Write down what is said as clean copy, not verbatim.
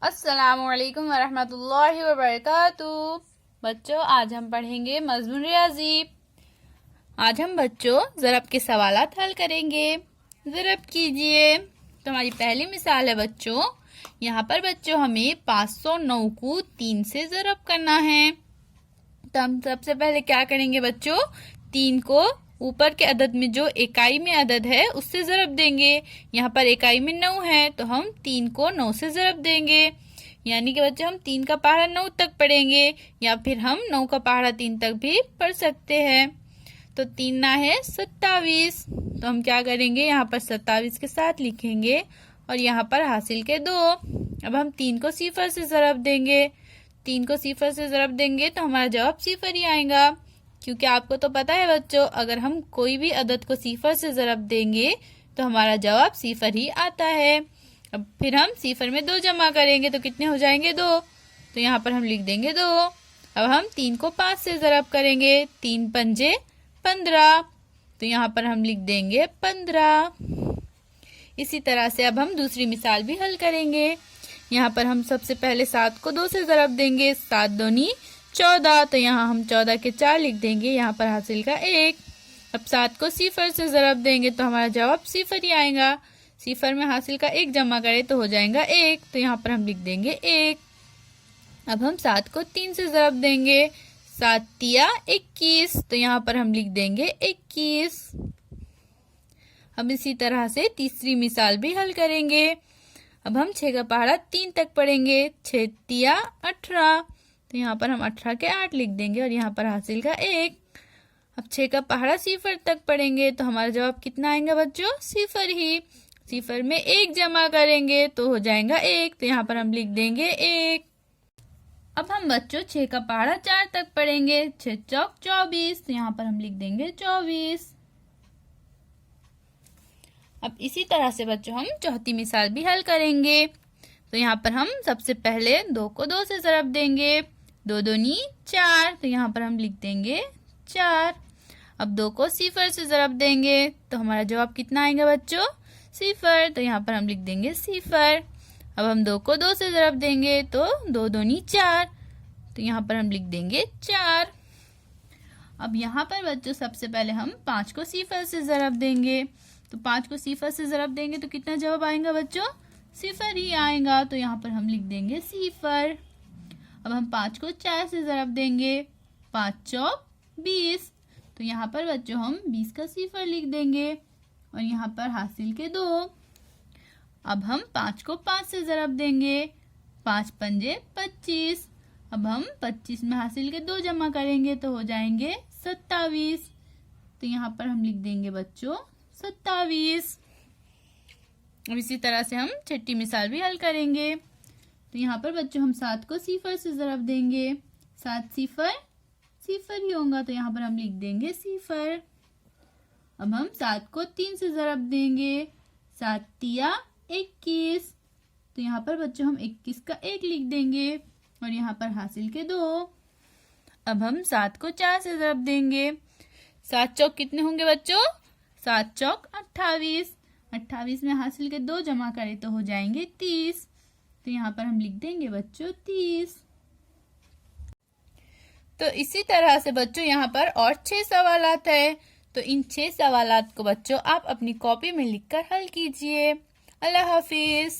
अस्सलामुअलैकुम वरहमतुल्लाहि वबरकातुहू। बच्चों, आज हम पढ़ेंगे मज़मून रियाजी। आज हम बच्चों ज़रब के सवालात हल करेंगे। ज़रब कीजिए। तो हमारी पहली मिसाल है बच्चों, यहाँ पर बच्चों हमें 509 को 3 से ज़रब करना है। तो हम सबसे पहले क्या करेंगे बच्चों, 3 को ऊपर के अदद में जो इकाई में अदद है उससे ज़रब देंगे। यहाँ पर इकाई में 9 है तो हम 3 को 9 से ज़रब देंगे, यानी कि बच्चों हम 3 का पहाड़ा 9 तक पढ़ेंगे, या फिर हम 9 का पहाड़ा 3 तक भी पढ़ सकते हैं। तो 3 ना है 27। तो हम क्या करेंगे, यहाँ पर 27 के साथ लिखेंगे और यहाँ पर हासिल के 2। अब हम 3 को सिफर से ज़रब देंगे। 3 को सिफर से ज़रब देंगे तो हमारा जवाब सिफर ही आएगा, क्योंकि आपको तो पता है बच्चों, अगर हम कोई भी अदद को सिफर से ज़रब देंगे तो हमारा जवाब सिफर ही आता है। अब फिर हम सिफर में 2 जमा करेंगे तो कितने हो जाएंगे, 2। तो यहाँ पर हम लिख देंगे 2। अब हम 3 को 5 से ज़रब करेंगे, 3 पंजे 15, तो यहाँ पर हम लिख देंगे 15। इसी तरह से अब हम दूसरी मिसाल भी हल करेंगे। यहाँ पर हम सबसे पहले 7 को 2 से ज़रब देंगे, 7 दूनी 14, तो यहाँ हम 14 के 4 लिख देंगे, यहाँ पर हासिल का 1। अब 7 को सिफर से ज़रब देंगे तो हमारा जवाब सिफर ही आएगा। सिफर में हासिल का 1 जमा करें तो हो जाएगा 1, तो यहाँ पर हम लिख देंगे 1। अब हम 7 को 3 से ज़रब देंगे, 7 तिया 21, तो यहाँ पर हम लिख देंगे 21। अब इसी तरह से तीसरी मिसाल भी हल करेंगे। अब हम 6 का पहाड़ा 3 तक पढ़ेंगे, 6 तिया 18, तो यहाँ पर हम 18 के 8 लिख देंगे और यहाँ पर हासिल का 1। अब 6 का पहाड़ा सिफर तक पढ़ेंगे तो हमारा जवाब कितना आएगा बच्चों, सिफर ही। सिफर में 1 जमा करेंगे तो हो जाएगा 1, तो यहाँ पर हम लिख देंगे 1। अब हम बच्चों 6 का पहाड़ा 4 तक पढ़ेंगे, 6 चौक 24, तो यहाँ पर हम लिख देंगे 24। अब इसी तरह से बच्चों हम चौथी मिसाल भी हल करेंगे। तो यहाँ पर हम सबसे पहले 2 को 2 से ज़रब देंगे, 2 दूनी 4, तो यहाँ पर हम लिख देंगे 4। अब 2 को सिफर से ज़रब देंगे तो हमारा जवाब कितना आएगा बच्चों, सिफर, तो यहाँ पर हम लिख देंगे सिफर। अब हम 2 को 2 से ज़रब देंगे तो 2 दूनी 4, तो यहाँ पर हम लिख देंगे 4। अब यहाँ पर बच्चों सबसे पहले हम 5 को सिफर से ज़रब देंगे, तो 5 को सिफर से ज़रब देंगे तो कितना जवाब आएगा बच्चों, सिफर ही आएगा, तो यहाँ पर हम लिख देंगे सिफर। अब हम 5 को 4 से ज़रब देंगे, 5 चौक 20, तो यहाँ पर बच्चों हम 20 का सिफर लिख देंगे और यहाँ पर हासिल के 2। अब हम 5 को 5 से ज़रब देंगे, 5 पंजे 25, अब हम 25 में हासिल के 2 जमा करेंगे तो हो जाएंगे 27, तो यहाँ पर हम लिख देंगे बच्चों 27। अब इसी तरह से हम छठी मिसाल भी हल करेंगे। तो यहाँ पर बच्चों हम 7 को सिफर से ज़रब देंगे, 7 सिफर सिफर ही होगा, तो यहाँ पर हम लिख देंगे सिफर। अब हम 7 को 3 से ज़रब देंगे, 7 तिया 21, तो यहाँ पर बच्चों हम 21 का 1 लिख देंगे और यहाँ पर हासिल के 2। अब हम 7 को 4 से ज़रब देंगे, 7 चौक कितने होंगे बच्चों, 7 चौक 28, 28 में हासिल के 2 जमा करें तो हो जाएंगे 30, तो यहाँ पर हम लिख देंगे बच्चों 30। तो इसी तरह से बच्चों यहाँ पर और 6 सवालात है। तो इन 6 सवालात को बच्चों आप अपनी कॉपी में लिखकर हल कीजिए। अल्लाह हाफिज।